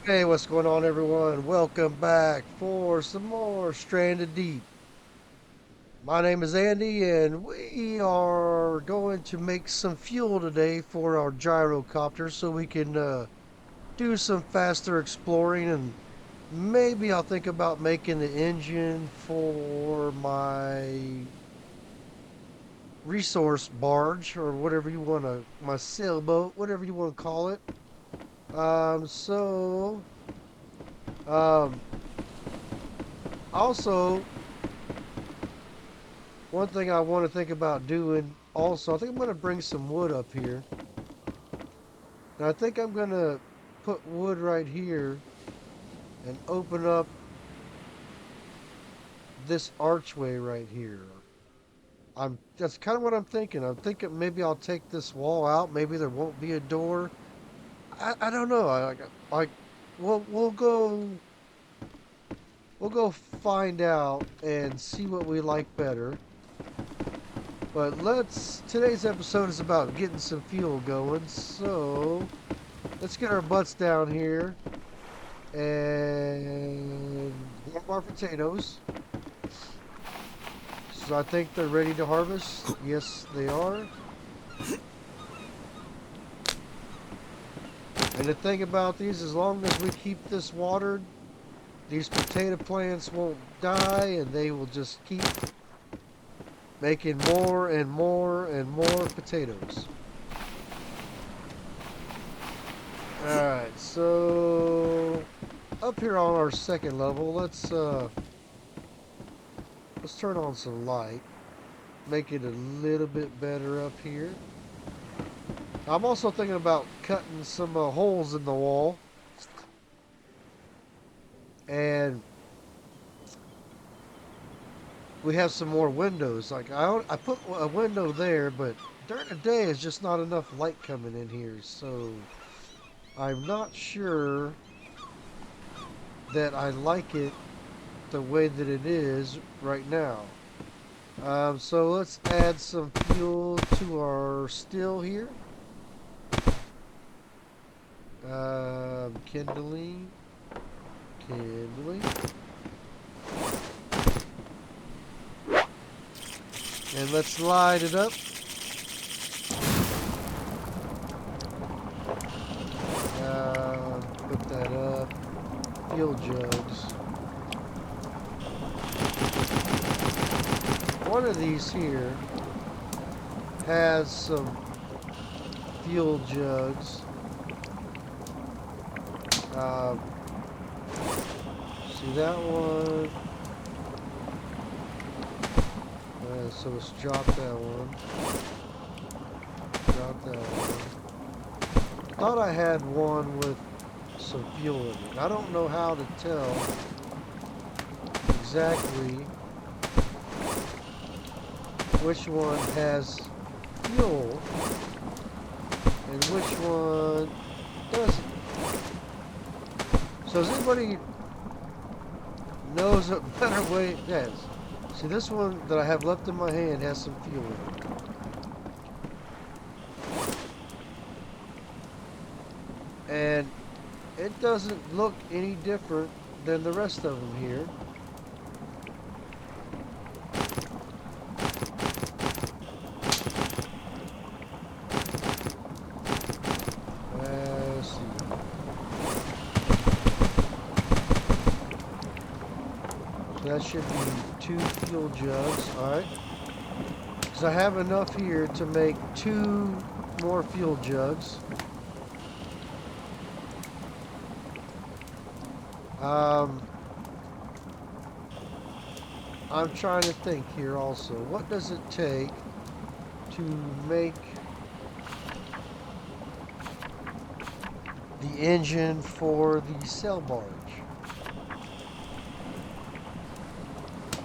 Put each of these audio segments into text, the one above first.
Hey, what's going on, everyone? Welcome back for some more Stranded Deep. My name is Andy, and we are going to make some fuel today for our gyrocopter so we can do some faster exploring. And maybe I'll think about making the engine for my resource barge or whatever you want to, my sailboat, whatever you want to call it. So, um, also, one thing I want to think about doing also, I think I'm going to bring some wood up here. And I think I'm going to put wood right here and open up this archway right here. That's kind of what I'm thinking. I'm thinking maybe I'll take this wall out. Maybe there won't be a door. I don't know. I we'll go find out and see what we like better. But today's episode is about getting some fuel going. So let's get our butts down here and grab our potatoes. So I think they're ready to harvest. Yes, they are. And the thing about these, as long as we keep this watered, these potato plants won't die and they will just keep making more and more and more potatoes. Alright, so up here on our second level, let's turn on some light. Make it a little bit better up here. I'm also thinking about cutting some holes in the wall. And we have some more windows. Like I put a window there, but during the day it's just not enough light coming in here. So I'm not sure that I like it the way that it is right now. So let's add some fuel to our still here. Kindling. Kindling. And let's light it up. Put that up. Fuel jugs. One of these here has some fuel jugs. See that one? So let's drop that one. Drop that one. Thought I had one with some fuel in it. I don't know how to tell exactly which one has fuel and which one doesn't. So does anybody knows a better way? Yes. See, this one that I have left in my hand has some fuel in it. And it doesn't look any different than the rest of them here. Let's see. So that should be 2 fuel jugs. Alright. Because I have enough here to make 2 more fuel jugs. I'm trying to think here also. What does it take to make the engine for the sail barge?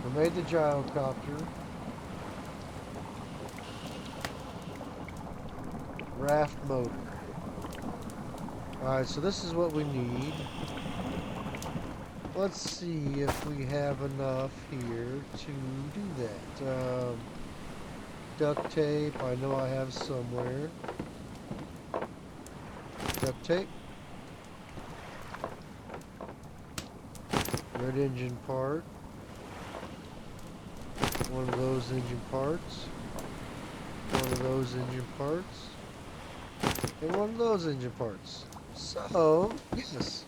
We made the gyrocopter. Raft motor. Alright, so this is what we need. Let's see if we have enough here to do that. Duct tape, I know I have somewhere. Duct tape. red engine part, one of those engine parts, one of those engine parts, and one of those engine parts. So, yes,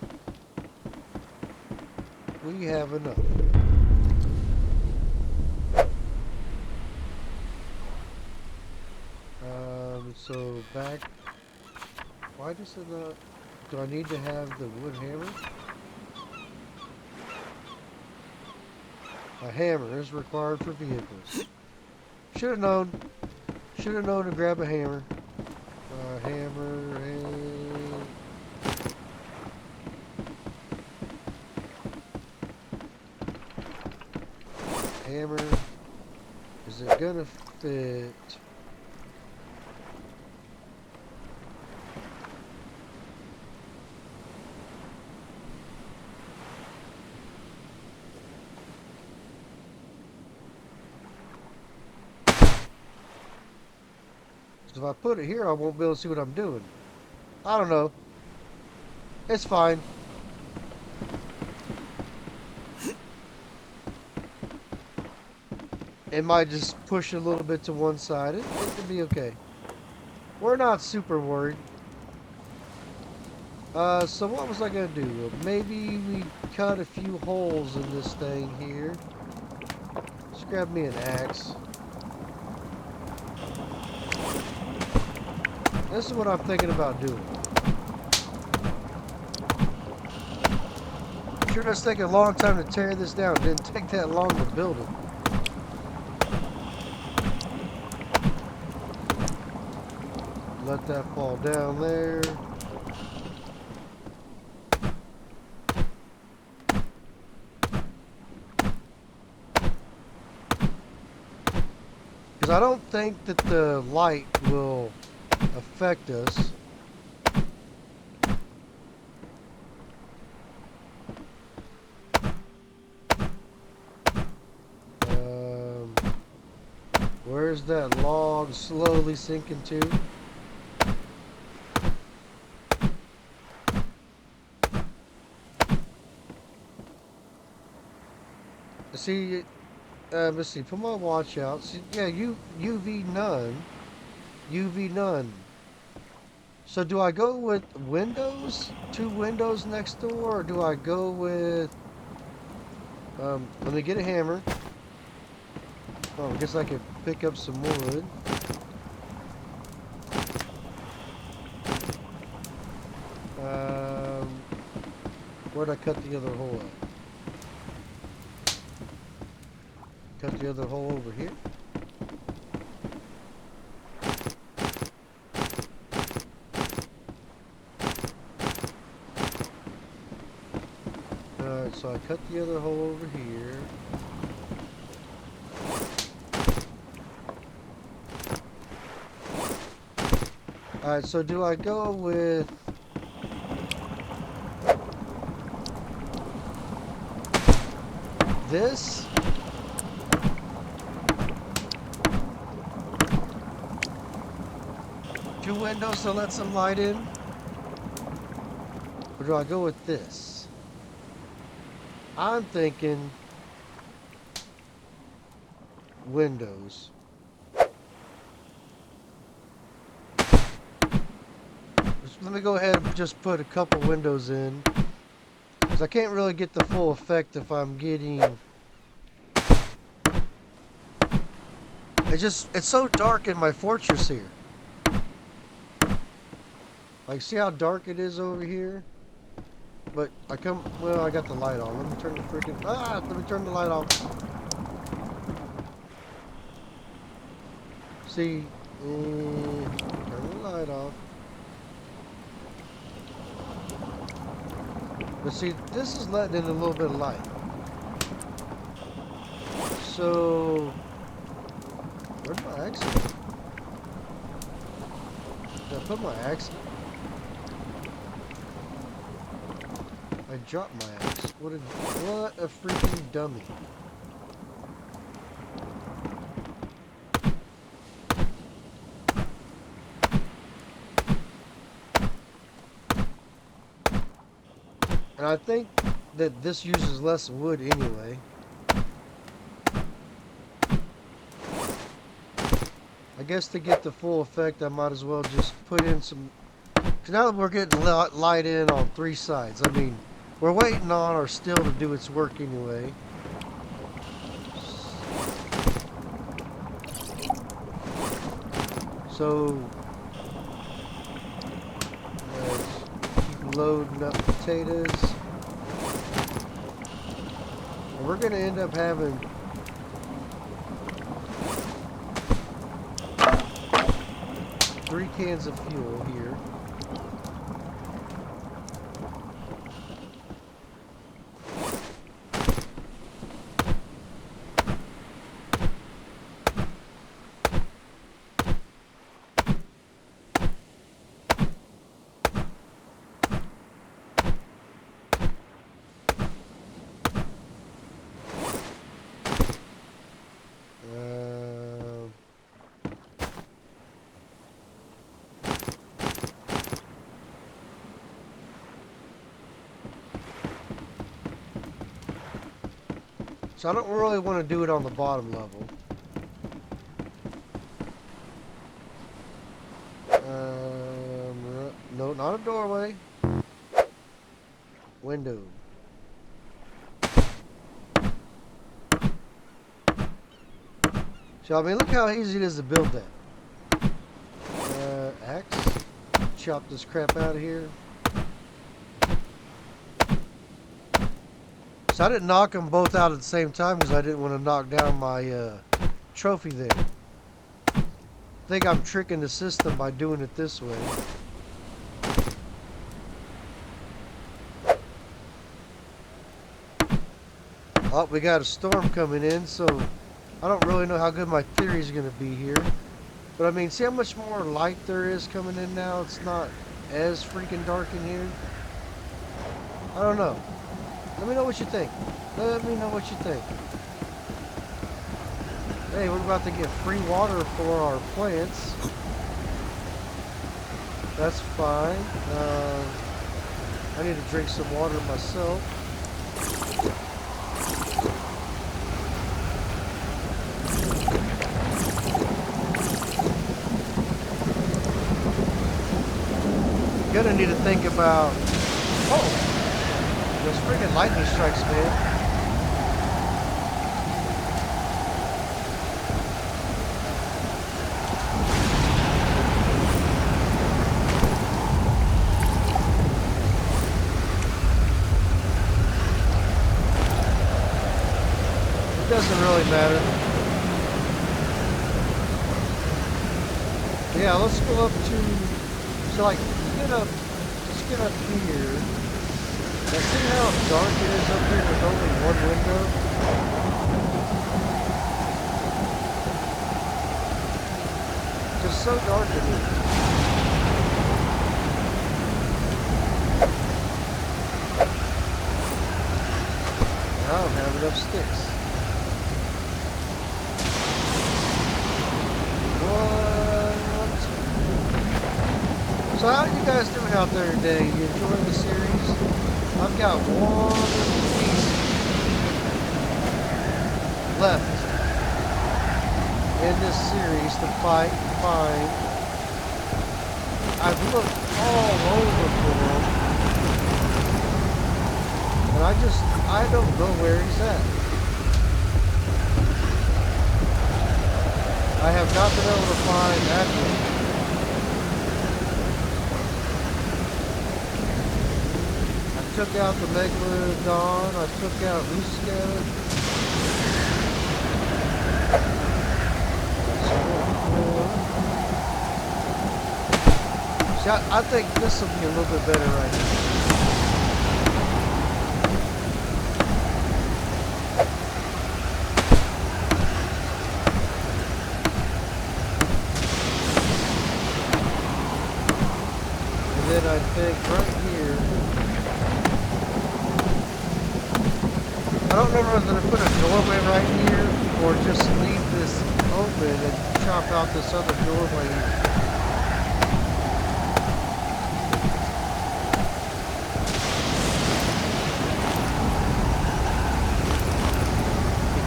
we have enough. So back, why does it not, do I need to have the wood hammer? A hammer is required for vehicles. Should have known. Should have known to grab a hammer. Hammer and... Hammer. Is it gonna fit? If I put it here, I won't be able to see what I'm doing. I don't know. It's fine. It might just push a little bit to one side. It could be okay. We're not super worried. So what was I gonna do? Maybe we cut a few holes in this thing here. Just grab me an axe. This is what I'm thinking about doing. Sure does take a long time to tear this down. It didn't take that long to build it. Let that fall down there. Because I don't think that the light will affect us. Where's that log slowly sinking to? See, let's see, put my watch out. See, yeah, UV none. UV none. So do I go with windows? 2 windows next door? Or do I go with... let me get a hammer. Oh, I guess I could pick up some wood. Where'd I cut the other hole at? Cut the other hole over here. Alright, so I cut the other hole over here. Alright, so do I go with... this? Two windows to let some light in? Or do I go with this? I'm thinking windows. Let me go ahead and just put a couple windows in. Because I can't really get the full effect if I'm getting... It's so dark in my fortress here. Like, see how dark it is over here? But I got the light on. Let me turn the freaking... let me turn the light off. See? Turn the light off. But see, this is letting in a little bit of light. So... where's my axe? Did I put my axe? I dropped my axe. What a freaking dummy. And I think that this uses less wood anyway. I guess to get the full effect, I might as well just put in some. Cause now that we're getting light in on 3 sides, I mean, we're waiting on our steel to do its work anyway. So, keep loading up potatoes. And we're going to end up having three cans of fuel here. So I don't really want to do it on the bottom level. No, not a doorway. Window. So I mean, look how easy it is to build that. Axe. Chop this crap out of here. So I didn't knock them both out at the same time because I didn't want to knock down my trophy there. I think I'm tricking the system by doing it this way. Oh, we got a storm coming in, so I don't really know how good my theory is going to be here. But I mean, see how much more light there is coming in now? It's not as freaking dark in here. I don't know. Let me know what you think. Let me know what you think. Hey, we're about to get free water for our plants. That's fine. I need to drink some water myself. Gonna need to think about. Oh! Those friggin' lightning strikes, man. It doesn't really matter. Yeah, let's go up to. So, like, just get up here. Now see how dark it is up here with only one window? Just so dark in here. I don't have enough sticks. What? So how are you guys doing out there today? You enjoying the series? I've got one piece left in this series to fight and find. I've looked all over for him, and I don't know where he's at. I have not been able to find that one. I took out the Megalodon, I took out Luska. See, I think this will be a little bit better right here. And then I think right here. I don't remember whether to put a doorway right here or just leave this open and chop out this other doorway.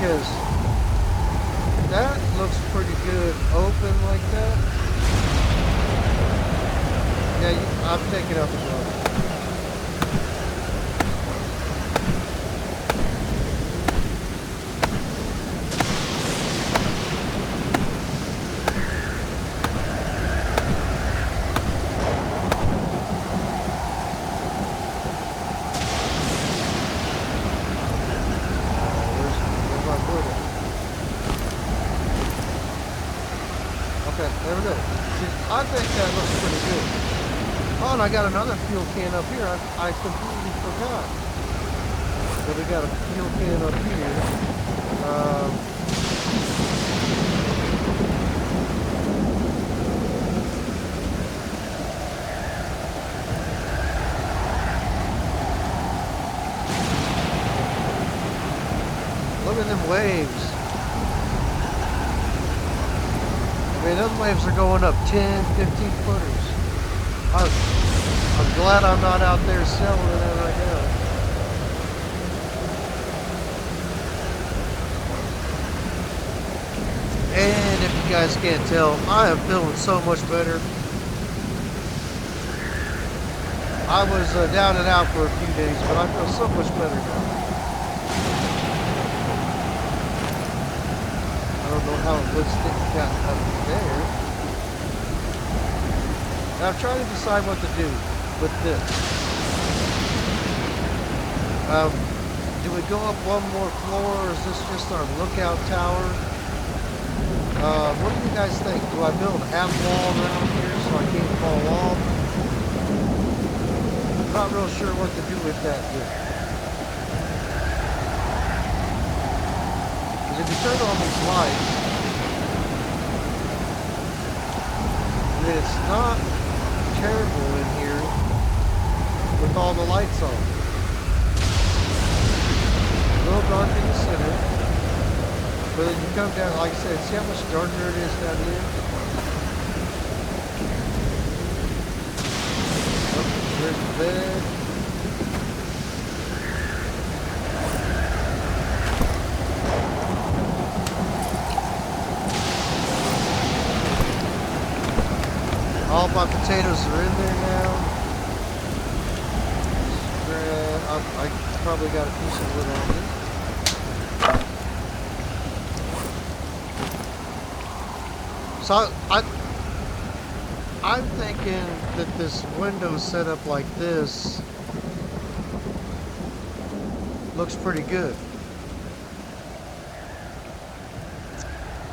because that looks pretty good open like that. Yeah, I'm taking out the glove. There we go. See, I think that looks pretty good. Oh, and I got another fuel can up here. I completely forgot. So we got a fuel can up here. Look at them waves. I mean, those waves are going up 10, 15 footers. I'm glad I'm not out there selling it right now. And if you guys can't tell, I am feeling so much better. I was down and out for a few days, but I feel so much better now. I don't know how it looks got up there. Now I'm trying to decide what to do with this. Do we go up one more floor, or is this just our lookout tower? What do you guys think? Do I build a half wall around here so I can't fall off? I'm not real sure what to do with that yet. Because if you turn on these lights, I mean, it's not terrible in here with all the lights on. A little dark in the center, but then you come down, like I said, see how much darker it is down here? Oh, there's the bed. All my potatoes are in there now. I probably got a piece of wood on me. So I'm thinking that this window set up like this looks pretty good.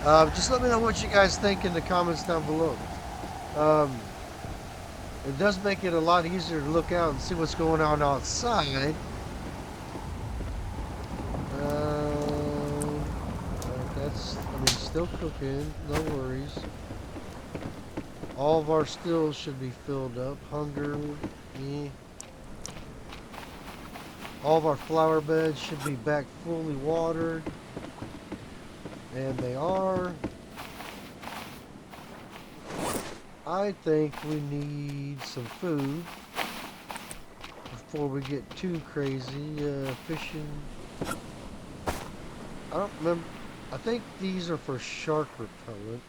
Just let me know what you guys think in the comments down below. It does make it a lot easier to look out and see what's going on outside. That's, I mean, still cooking, no worries. All of our stills should be filled up. Hunger, me. All of our flower beds should be back fully watered. And they are. I think we need some food before we get too crazy fishing. I don't remember. I think these are for shark repellent.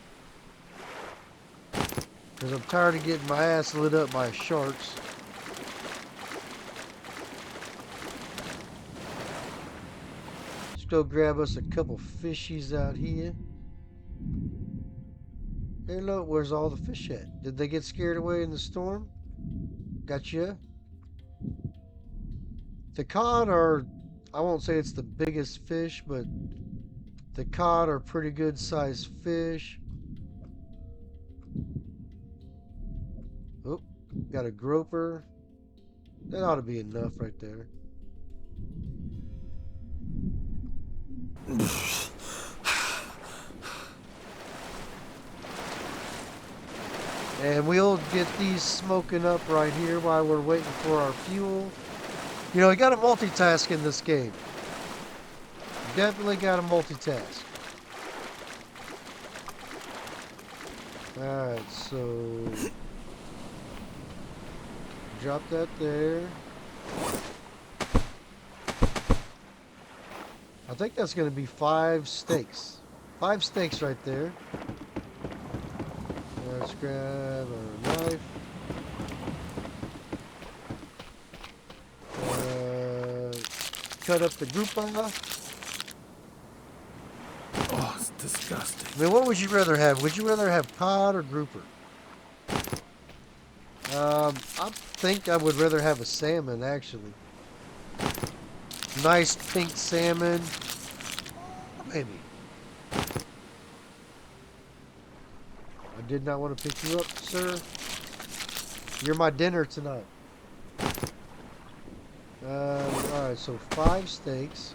Because I'm tired of getting my ass lit up by sharks. Let's go grab us a couple fishies out here. Hey look, where's all the fish at? Did they get scared away in the storm? Gotcha. The cod are, I won't say it's the biggest fish, but the cod are pretty good sized fish. Oh, got a groper. That ought to be enough right there. And we'll get these smoking up right here while we're waiting for our fuel. You know, you got to multitask in this game. Definitely got to multitask. Alright, so drop that there. I think that's going to be 5 steaks. 5 steaks right there. Let's grab our knife. Cut up the grouper. Oh, it's disgusting. I mean, what would you rather have? Would you rather have cod or grouper? I think I would rather have a salmon, actually. Nice pink salmon. Maybe. I did not want to pick you up, sir. You're my dinner tonight. Alright, so 5 steaks.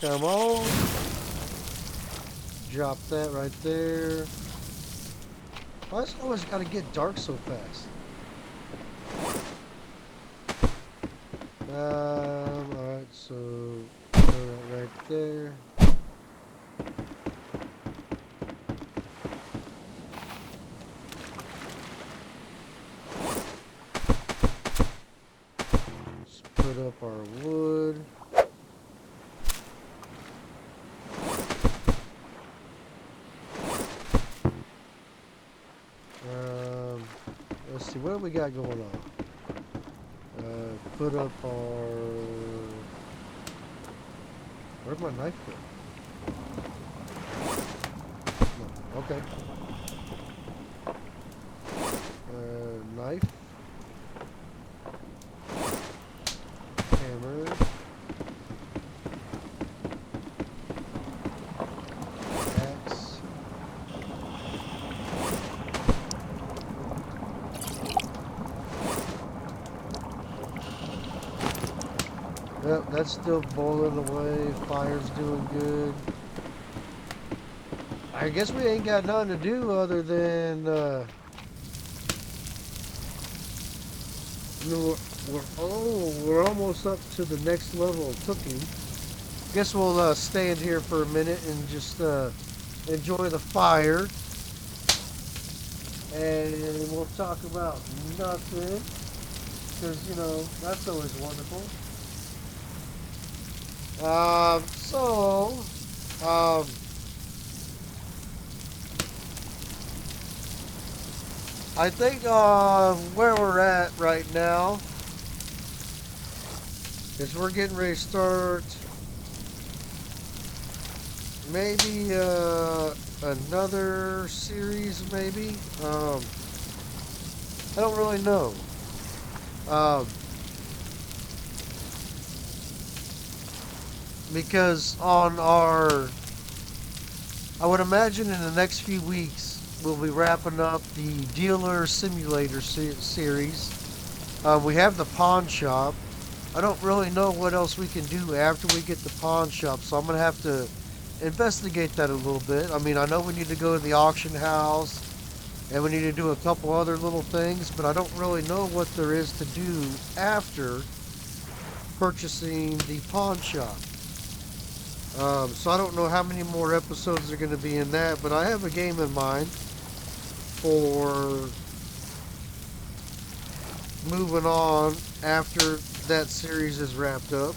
Come on. Drop that right there. Why is it always got to get dark so fast? Alright, so throw that right there. Let's put up our wood. Let's see, what do we got going on? Put up our... Where'd my knife go? No, okay. Knife. Hammer. Axe. Yep, that's still boiling away. Fire's doing good. I guess we ain't got nothing to do other than we're almost up to the next level of cooking. Guess we'll stand here for a minute and just enjoy the fire, and we'll talk about nothing, because you know that's always wonderful. I think where we're at right now is we're getting ready to start maybe another series, maybe. I don't really know. Because I would imagine in the next few weeks, we'll be wrapping up the Dealer Simulator series. We have the pawn shop. I don't really know what else we can do after we get the pawn shop, so I'm going to have to investigate that a little bit. I mean, I know we need to go to the auction house, and we need to do a couple other little things, but I don't really know what there is to do after purchasing the pawn shop. So I don't know how many more episodes are going to be in that, but I have a game in mind for moving on after that series is wrapped up.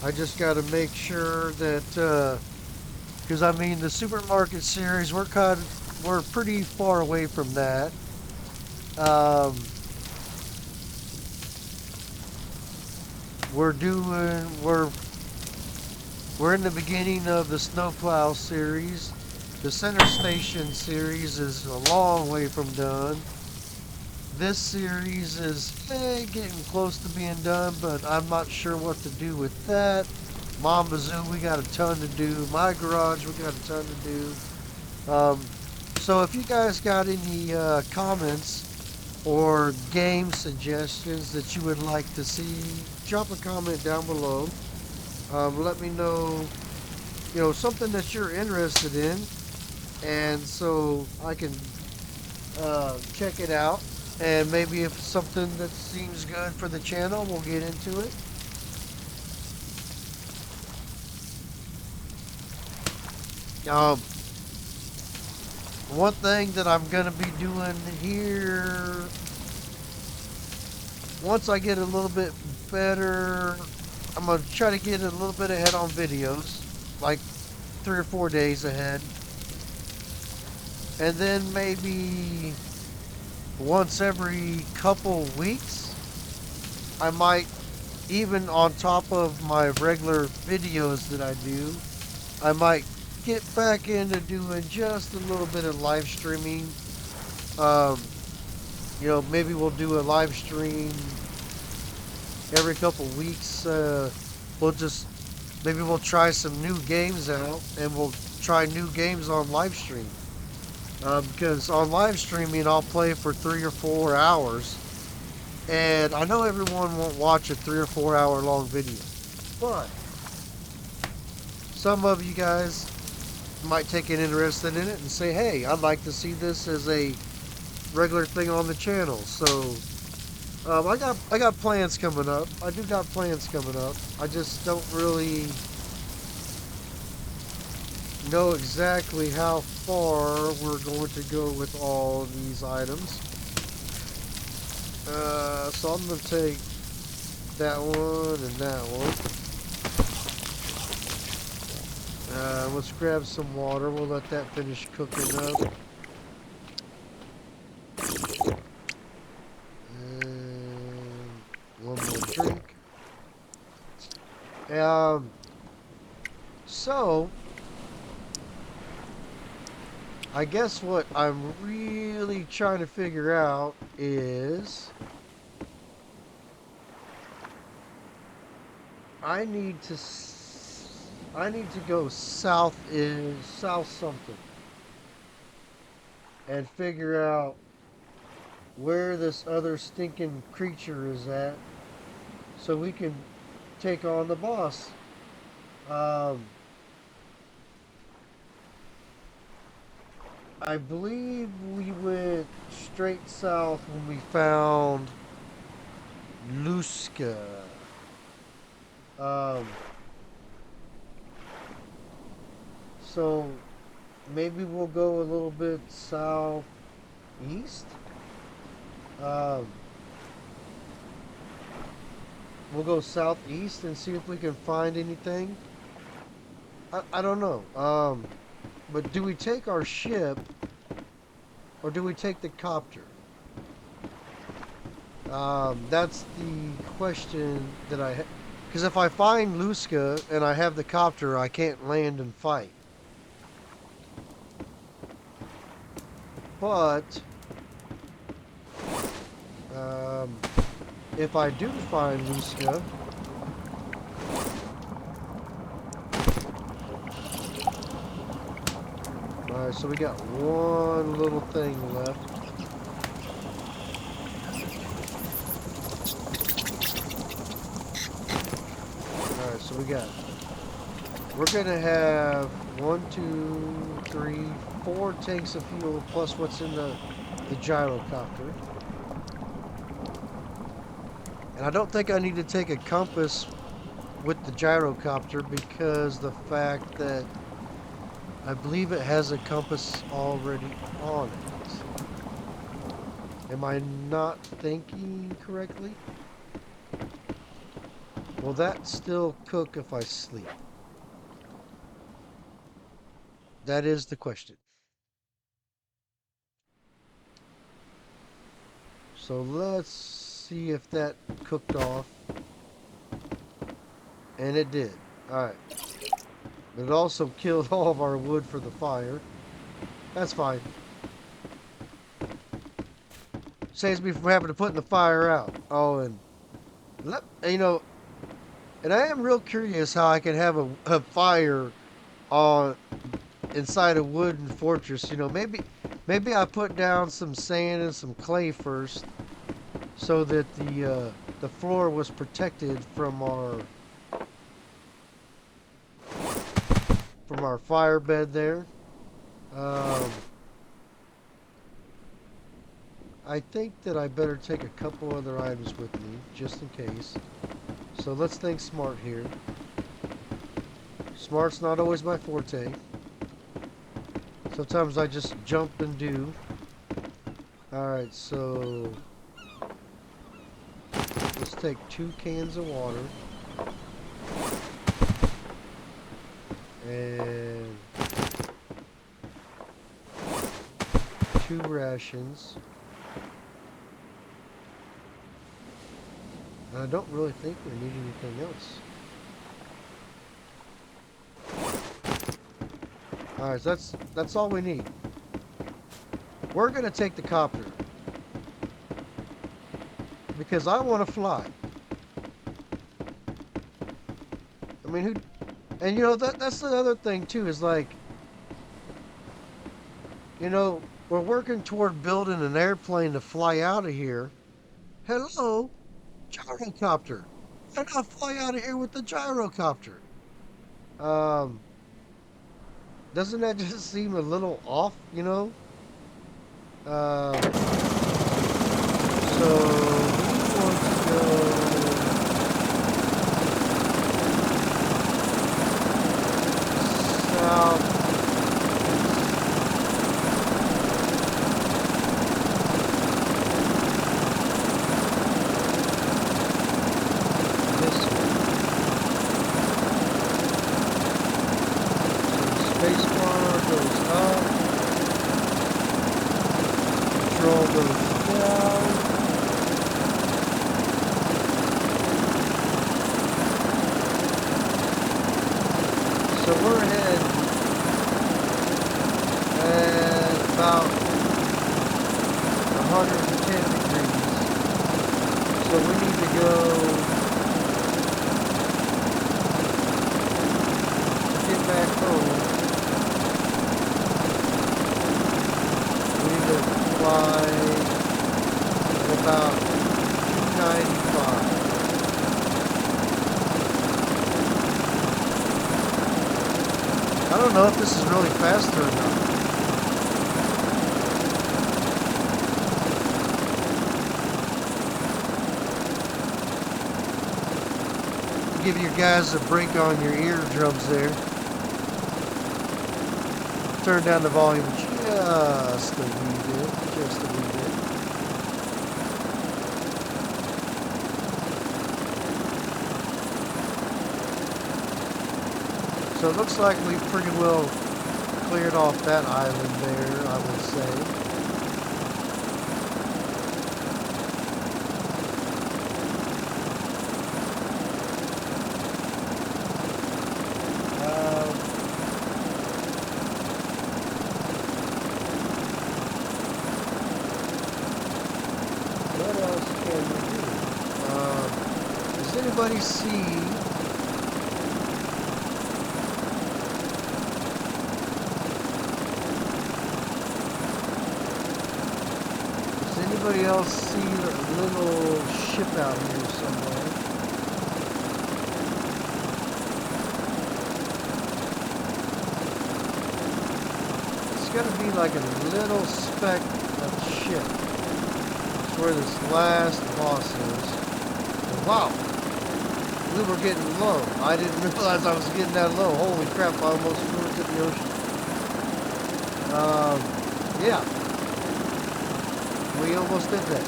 I just got to make sure that, because I mean the supermarket series, we're pretty far away from that. We're in the beginning of the snowplow series. The center station series is a long way from done. This series is getting close to being done, but I'm not sure what to do with that. Mamba Zoo, we got a ton to do. My garage, we got a ton to do. So if you guys got any comments or game suggestions that you would like to see, drop a comment down below. Let me know, something that you're interested in, and so I can check it out, and maybe if it's something that seems good for the channel, we'll get into it. One thing that I'm gonna be doing here, once I get a little bit better, I'm gonna try to get a little bit ahead on videos, like 3 or 4 days ahead, and then maybe once every couple weeks, I might, even on top of my regular videos that I do, I might get back into doing just a little bit of live streaming. Um, maybe we'll do a live stream every couple weeks. We'll just maybe we'll try some new games out, and we'll try new games on live stream. Because on live streaming, I'll play for 3 or 4 hours, and I know everyone won't watch a 3 or 4 hour long video, but some of you guys might take an interest in it and say, "Hey, I'd like to see this as a regular thing on the channel." So I got plans coming up. I do got plans coming up. I just don't really know exactly how far we're going to go with all these items. So I'm gonna take that one and that one. Let's grab some water. We'll let that finish cooking up. And one more drink. Um, so I guess what I'm really trying to figure out is I need to I need to go south something and figure out where this other stinking creature is at so we can take on the boss. Um, I believe we went straight south when we found Luska. Um, so maybe we'll go a little bit southeast. Um, we'll go southeast and see if we can find anything. I don't know. But do we take our ship or do we take the copter? That's the question that I. Because if I find Luska and I have the copter, I can't land and fight. But um, if I do find Luska, alright, so we got one little thing left. Alright, so we're gonna have 4 tanks of fuel plus what's in the gyrocopter. And I don't think I need to take a compass with the gyrocopter because the fact that I believe it has a compass already on it. Am I not thinking correctly? Will that still cook if I sleep? That is the question. So let's see if that cooked off. And it did. Alright. But it also killed all of our wood for the fire. That's fine. Saves me from having to put the fire out. Oh, and you know, and I am real curious how I can have a fire on inside a wooden fortress. Maybe I put down some sand and some clay first, so that the floor was protected from our fire bed there. Um, I think that I better take a couple other items with me just in case. So let's think smart here. Smart's not always my forte. Sometimes I just jump and do. Alright, so let's take 2 cans of water and 2 rations. I don't really think we need anything else. Alright, so that's all we need. We're gonna take the copter because I want to fly. I mean, who? And that's the other thing too is like, we're working toward building an airplane to fly out of here. Hello, gyrocopter. Why not fly out of here with the gyrocopter? Um, doesn't that just seem a little off? So we want to go south. This way. So the space bar goes up, control goes down. So we're heading at about 110 degrees. So we need to go to get back home. We need to fly at about 295. I don't know if this is really faster or not. Give you guys a break on your eardrums there. Turn down the volume just a wee bit. Just a wee bit. So it looks like we've pretty well cleared off that island there, I would say. What else can we do? Does anybody see? Does anybody else see a little ship out here somewhere? It's gonna be like a little speck of ship. Where this last boss is. And wow, we were getting low. I didn't realize I was getting that low. Holy crap, I almost flew into the ocean. Yeah. We almost did that.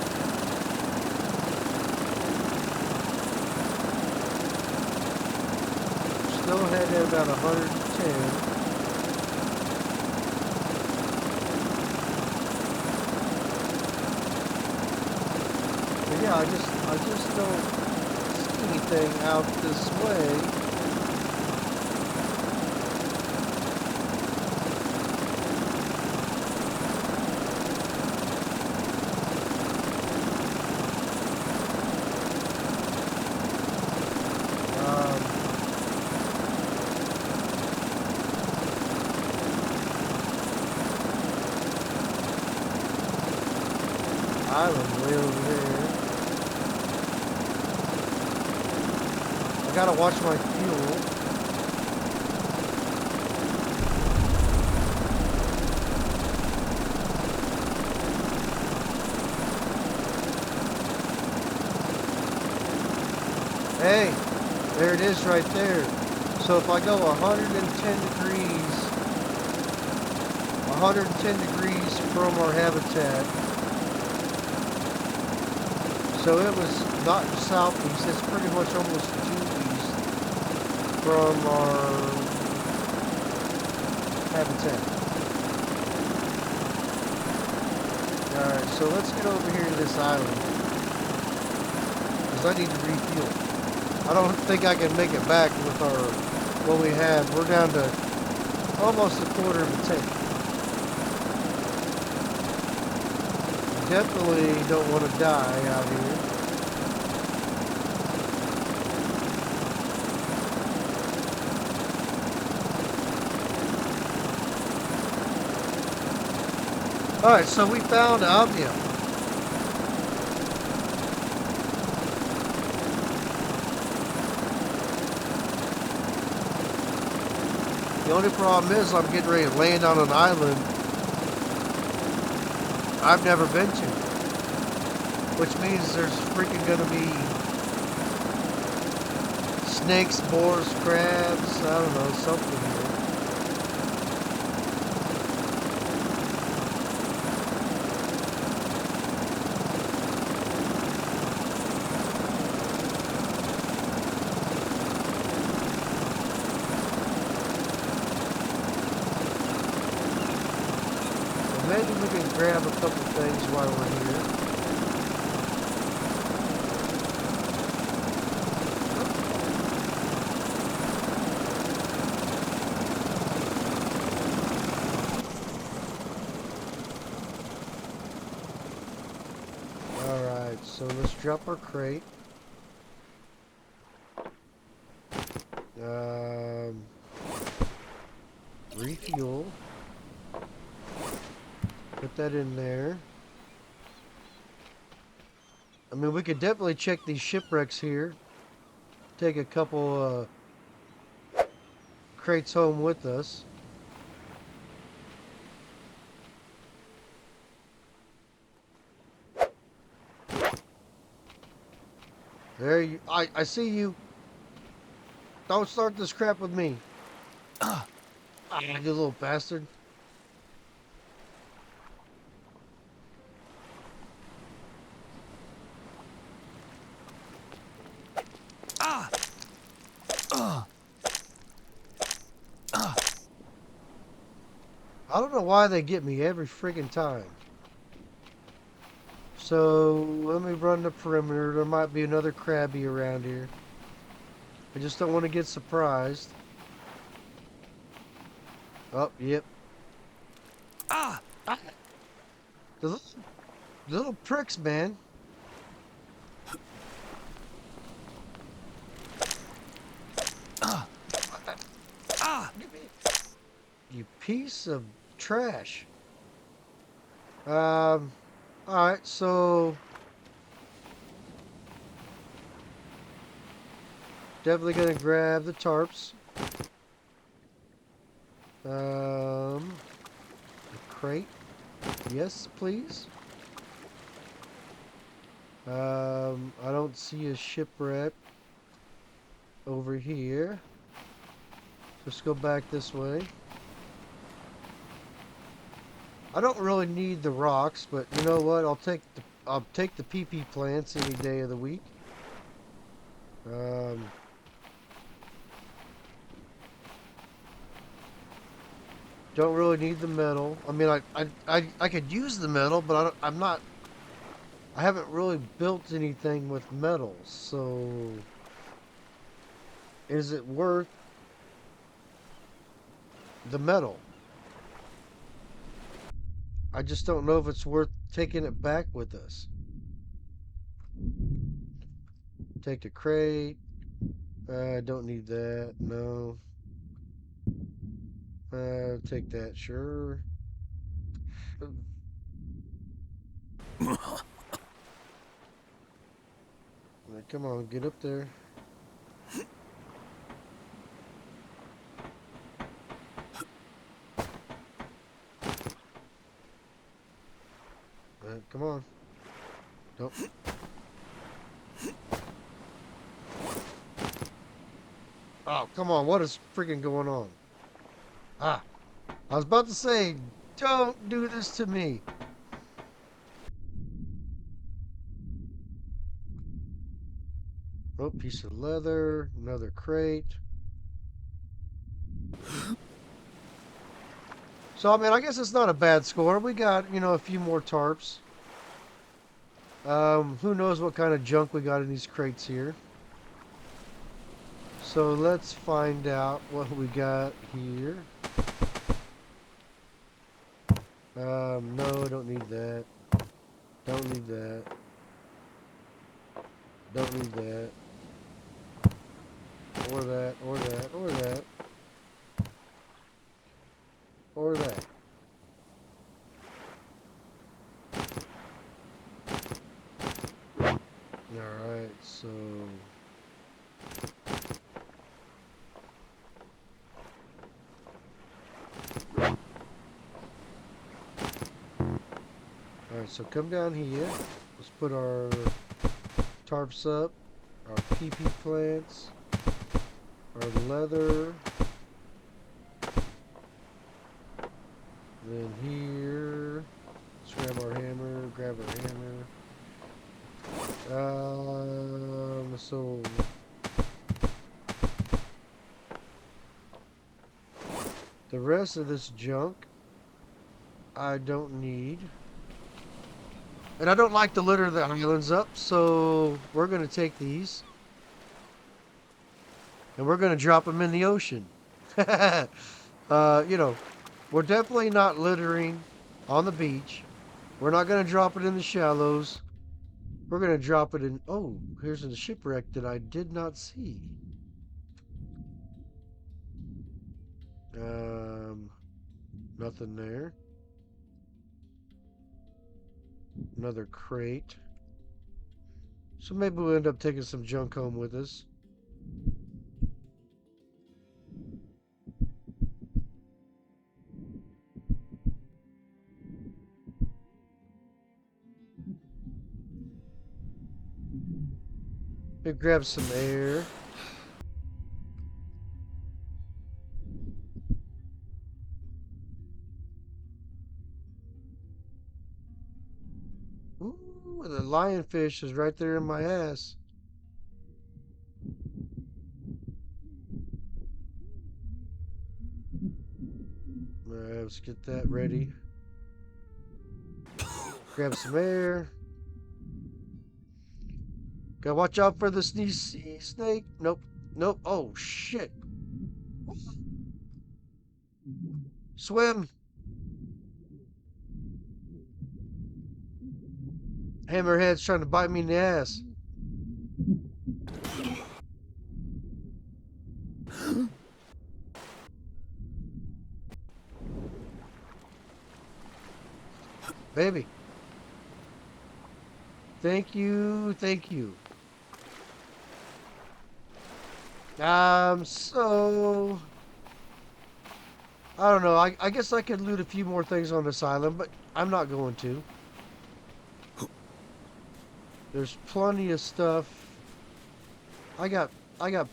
Still heading at about 110. Yeah, I just don't see anything out this way. Island way over there. I gotta watch my fuel. Hey, there it is right there. So if I go 110 degrees 110 degrees from our habitat. So it was not southeast, it's pretty much almost due east from our habitat. Alright, so let's get over here to this island. Because I need to refuel. I don't think I can make it back with what we have. We're down to almost a quarter of a tank. Definitely don't want to die out here. Alright, so we found Abaia. The only problem is I'm getting ready to land on an island I've never been to. Which means there's freaking gonna be snakes, boars, crabs, I don't know, something here. Maybe we can grab a couple things while we're here. Alright, so let's drop our crate. Refuel. Put that in there. I mean, we could definitely check these shipwrecks here. Take a couple crates home with us. There you... I see you. Don't start this crap with me. You little bastard. I don't know why they get me every friggin' time. So, let me run the perimeter. There might be another crabby around here. I just don't want to get surprised. Oh, yep. The little pricks, man. You piece of trash. Alright, so definitely gonna grab the tarps. The crate. Yes, please. I don't see a shipwreck over here. Let's go back this way. I don't really need the rocks, but you know what? I'll take the PP plants any day of the week. Don't really need the metal. I mean, I could use the metal, but I haven't really built anything with metals, so is it worth the metal? I just don't know if it's worth taking it back with us. Take the crate. I don't need that. No. Take that. Sure. Come on, get up there. Come on. Don't. Oh, come on. What is freaking going on? I was about to say, Don't do this to me. Oh, piece of leather, another crate. So, I mean, I guess it's not a bad score. We got, a few more tarps. Who knows what kind of junk we got in these crates here. So let's find out what we got here. No, don't need that. Don't need that. Don't need that. Or that, or that, or that. Or that. Alright, so... Alright, so come down here. Let's put our tarps up. Our PP plants. Our leather. Then here. Let's grab our hammer. Grab our hammer. So... The rest of this junk, I don't need. And I don't like to litter the islands up, so we're going to take these. And we're going to drop them in the ocean. We're definitely not littering on the beach. We're not going to drop it in the shallows. We're going to drop it in... Oh, here's a shipwreck that I did not see. Nothing there. Another crate. So maybe we'll end up taking some junk home with us. Maybe grab some air. Ooh, the lionfish is right there in my ass. Alright, let's get that ready. Grab some air. Gotta watch out for the sea snake. Nope. Nope. Oh, shit. Swim. Hammerhead's trying to bite me in the ass. Baby. Thank you. Thank you. So... I don't know. I guess I could loot a few more things on this island, but I'm not going to. There's plenty of stuff. I got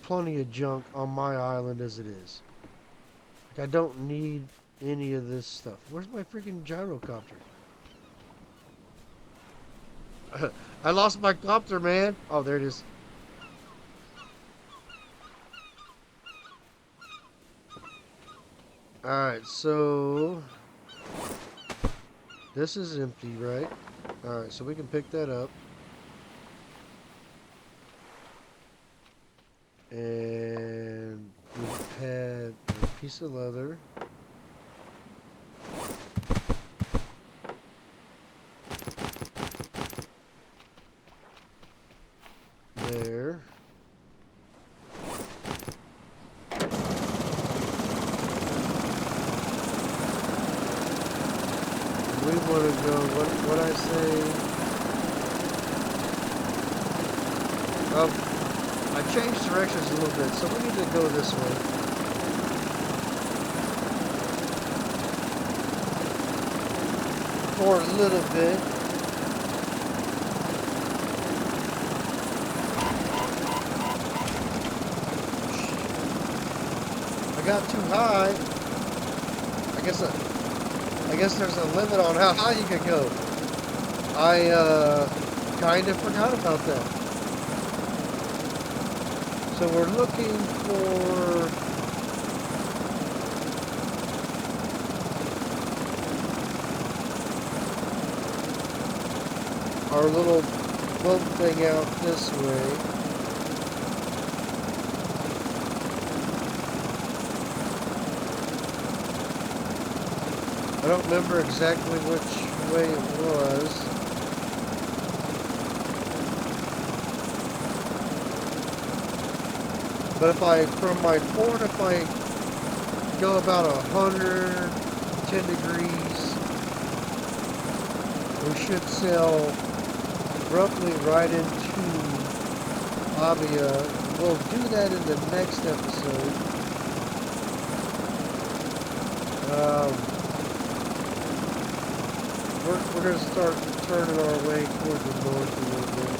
plenty of junk on my island as it is. Like, I don't need any of this stuff. Where's my freaking gyrocopter? I lost my copter, man. Oh, there it is. Alright, so... This is empty, right? Alright, so we can pick that up. And we've had a piece of leather. There. We want to go, what I say? I changed directions a little bit, so we need to go this way. For a little bit. I got too high. I guess I guess there's a limit on how high you can go. I kind of forgot about that. So we're looking for our little boat thing out this way. I don't remember exactly which way it was. But from my port, if I go about 110 degrees, we should sail roughly right into Abaia. We'll do that in the next episode. We're going to start turning our way toward the north a little bit.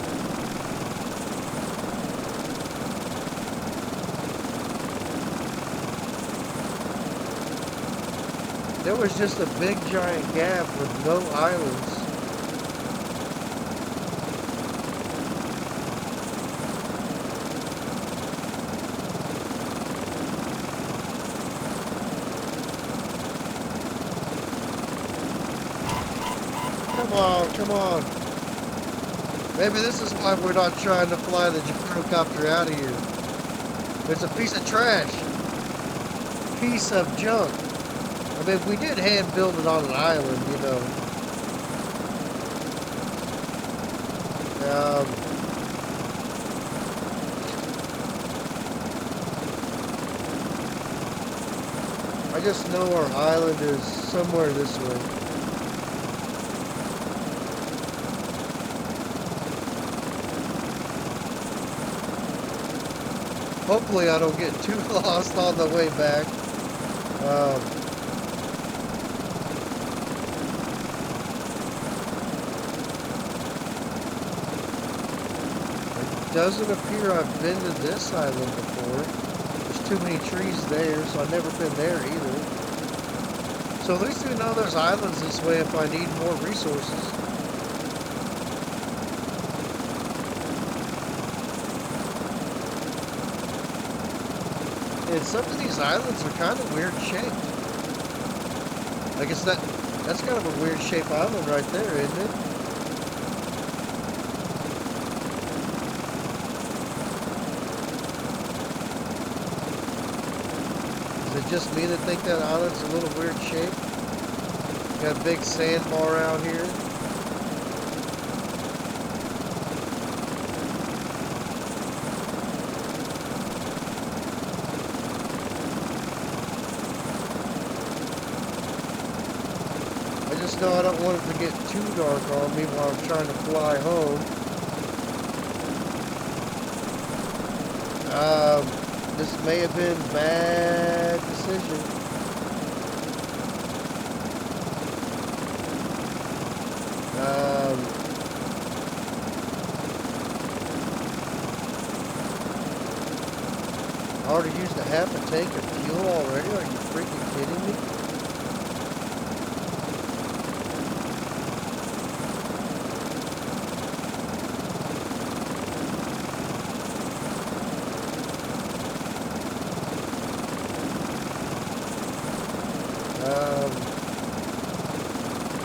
There was just a big giant gap with no islands. Come on, come on. Maybe this is why we're not trying to fly the Gyrocopter out of here. It's a piece of trash. Piece of junk. I mean, we did hand build it on an island, you know. I just know our island is somewhere this way. Hopefully I don't get too lost on the way back. It doesn't appear I've been to this island before. There's too many trees there, so I've never been there either. So at least we know there's islands this way if I need more resources. And some of these islands are kind of weird shaped. I guess that's kind of a weird shaped island right there, isn't it? Is it just me that think that island's a little weird shape? Got a big sandbar out here. No, I don't want it to get too dark on me while I'm trying to fly home. This may have been a bad decision. I already used a half a tank of fuel already. Are you freaking kidding me?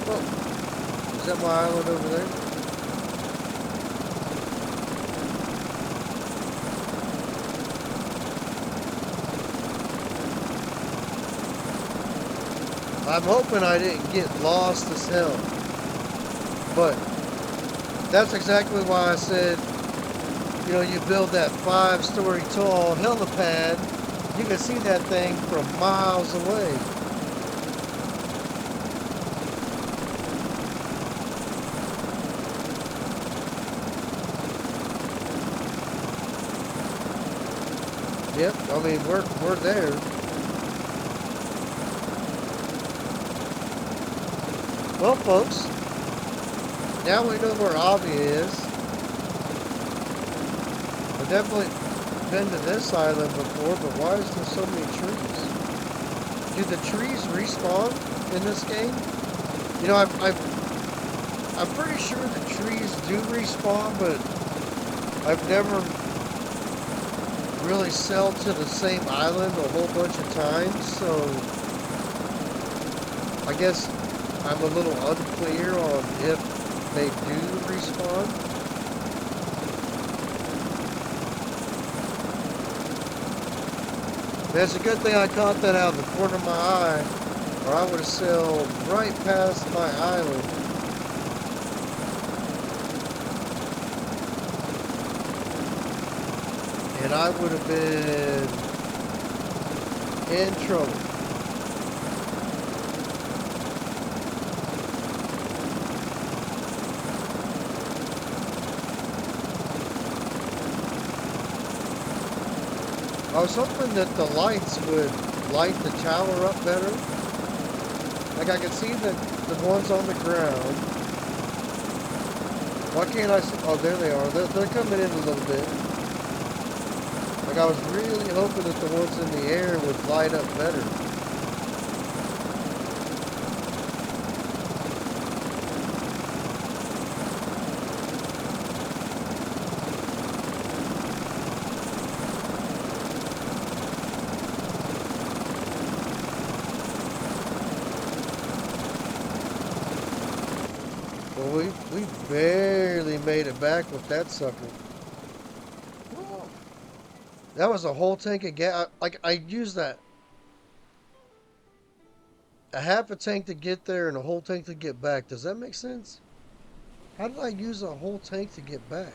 Oh, is that my island over there? I'm hoping I didn't get lost as hell. But that's exactly why I said, you know, you build that 5-story tall helipad, you can see that thing from miles away. Yep, I mean, we're there. Well, folks, now we know where Abaia is. I've definitely been to this island before, but why is there so many trees? do the trees respawn in this game? You know, I'm pretty sure the trees do respawn, but I've never really sailed to the same island a whole bunch of times, so I guess I'm a little unclear on if they do respawn. It's a good thing I caught that out of the corner of my eye, or I would have sailed right past my island. And I would have been in trouble. I was hoping that the lights would light the tower up better. Like I can see the ones on the ground. Why can't I see? Oh, there they are. They're coming in a little bit. Like I was really hoping that the ones in the air would light up better. Well, we barely made it back with that sucker. That was a whole tank of gas. Like I used that a half a tank to get there and a whole tank to get back. Does that make sense? How did I use a whole tank to get back?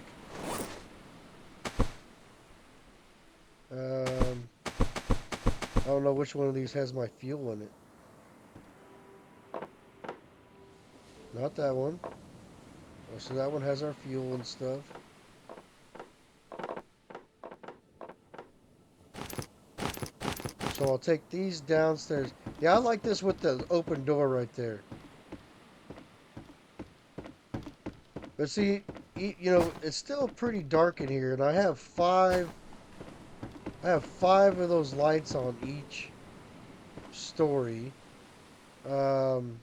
I don't know which one of these has my fuel in it. Not that one. Oh, so that one has our fuel and stuff. So I'll take these downstairs. Yeah, I like this with the open door right there. But see, you know, it's still pretty dark in here, and I have five of those lights on each story. Um,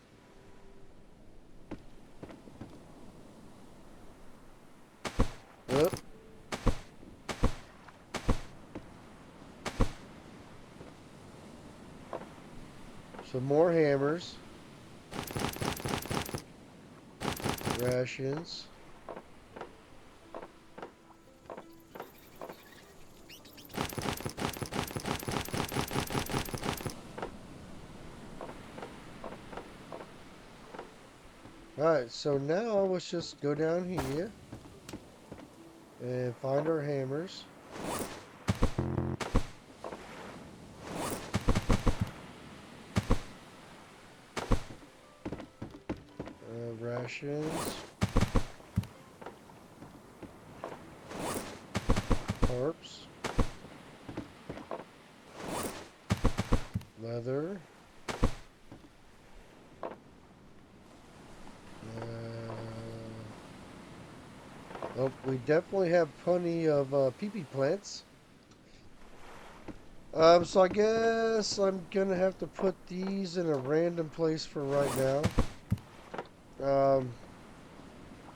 Oop. Some more hammers. Rations. Alright, so now let's just go down here and find our hammers. Rations. Tarps. Leather. Oh, we definitely have plenty of pee-pee plants. So I guess I'm gonna have to put these in a random place for right now.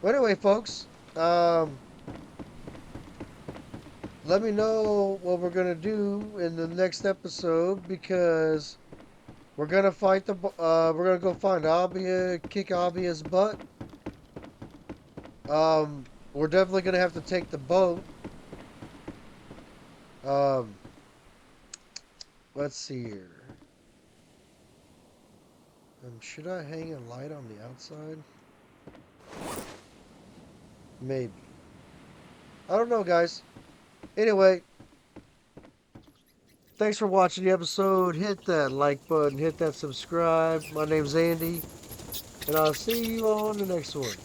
But anyway, folks, let me know what we're gonna do in the next episode because we're gonna fight we're gonna go find Abaia, kick Abaia's butt. We're definitely gonna have to take the boat. Let's see here. Should I hang a light on the outside? Maybe. I don't know, guys. Anyway, thanks for watching the episode. Hit that like button, hit that subscribe. My name's Andy, and I'll see you on the next one.